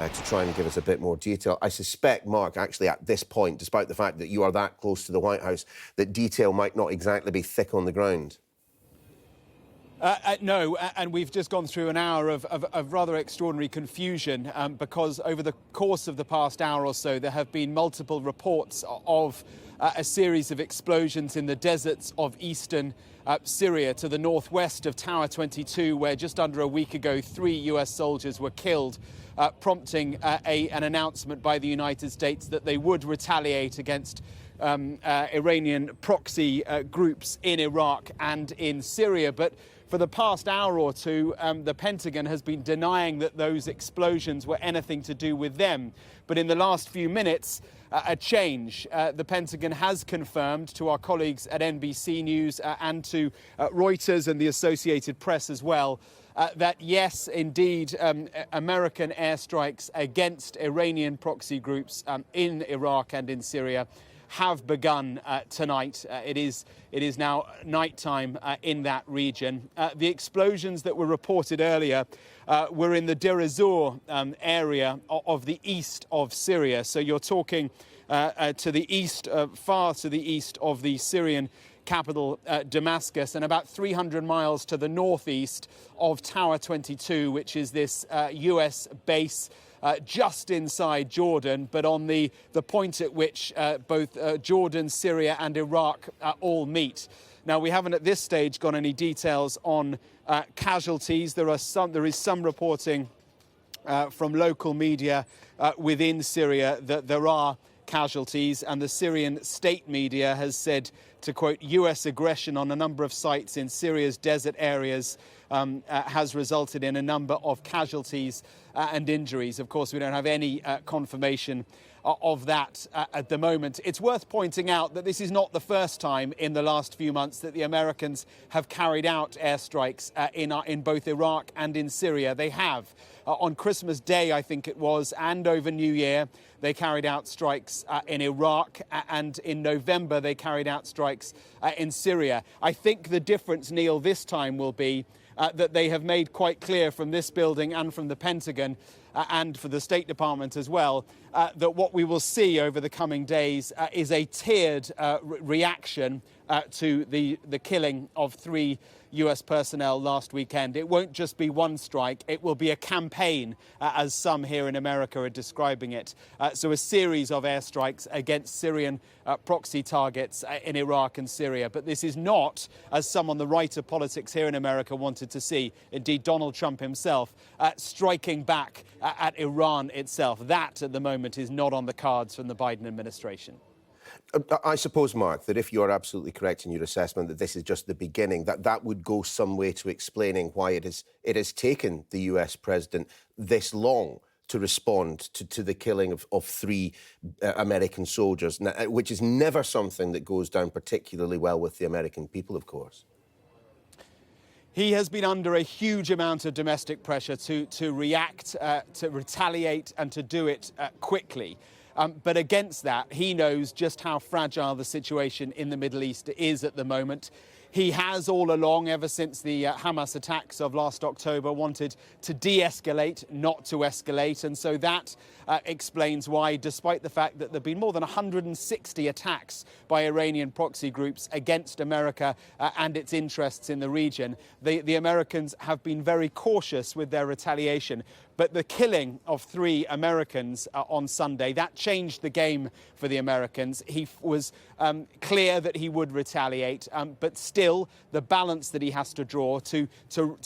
to try and give us a bit more detail. I suspect, Mark, actually at this point, despite the fact that you are that close to the White House, that detail might not exactly be thick on the ground. No, and we've just gone through an hour of rather extraordinary confusion because over the course of the past hour or so, there have been multiple reports of a series of explosions in the deserts of eastern Syria to the northwest of Tower 22, where just under a week ago, 3 US soldiers were killed, prompting an announcement by the United States that they would retaliate against Iranian proxy groups in Iraq and in Syria. But for the past hour or two, the Pentagon has been denying that those explosions were anything to do with them. But in the last few minutes, a change. The Pentagon has confirmed to our colleagues at NBC News and to Reuters and the Associated Press as well that, yes, indeed, American airstrikes against Iranian proxy groups in Iraq and in Syria have begun tonight. It is now nighttime in that region. The explosions that were reported earlier were in the Deir ez-Zor area of the east of Syria. So you're talking to the east, far to the east of the Syrian capital Damascus, and about 300 miles to the northeast of Tower 22, which is this US base just inside Jordan, but on the point at which both Jordan, Syria and Iraq all meet. Now, we haven't at this stage got any details on casualties. There is some reporting from local media within Syria that there are casualties, and the Syrian state media has said, to quote, US aggression on a number of sites in Syria's desert areas has resulted in a number of casualties and injuries. Of course, we don't have any confirmation of that at the moment. It's worth pointing out that this is not the first time in the last few months that the Americans have carried out airstrikes in both Iraq and in Syria. They have. On Christmas Day, I think it was, and over New Year, they carried out strikes in Iraq, and in November they carried out strikes in Syria. I think the difference, Neil, this time will be that they have made quite clear from this building and from the Pentagon and for the State Department as well, that what we will see over the coming days is a tiered reaction to the killing of 3 US personnel last weekend. It won't just be one strike, it will be a campaign, as some here in America are describing it. So a series of airstrikes against Syrian proxy targets in Iraq and Syria. But this is not, as some on the right of politics here in America wanted to see, indeed Donald Trump himself, striking back at Iran itself. That, at the moment, is not on the cards from the Biden administration. I suppose, Mark, that if you are absolutely correct in your assessment that this is just the beginning, that would go some way to explaining why it has taken the US president this long to respond to the killing of 3 American soldiers, which is never something that goes down particularly well with the American people, of course. He has been under a huge amount of domestic pressure to react, to retaliate and to do it quickly. But against that, he knows just how fragile the situation in the Middle East is at the moment. He has all along, ever since the Hamas attacks of last October, wanted to de-escalate, not to escalate. And so that explains why, despite the fact that there have been more than 160 attacks by Iranian proxy groups against America and its interests in the region, the Americans have been very cautious with their retaliation. But the killing of 3 Americans on Sunday, that changed the game for the Americans. He was clear that he would retaliate, but still the balance that he has to draw to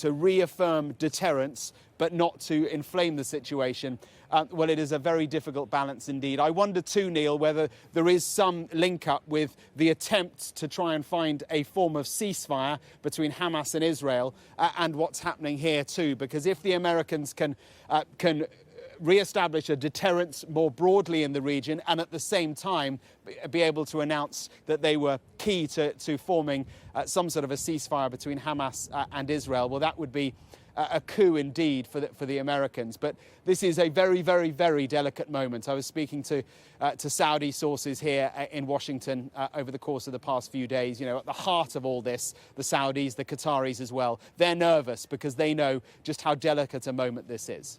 reaffirm deterrence, but not to inflame the situation, well, it is a very difficult balance indeed. I wonder too, Neil, whether there is some link-up with the attempts to try and find a form of ceasefire between Hamas and Israel and what's happening here too, because if the Americans can re-establish a deterrence more broadly in the region and at the same time be able to announce that they were key to forming some sort of a ceasefire between Hamas and Israel, well, that would be a coup indeed for the Americans. But this is a very, very, very delicate moment. I was speaking to Saudi sources here in Washington over the course of the past few days. You know, at the heart of all this, the Saudis, the Qataris as well, they're nervous because they know just how delicate a moment this is.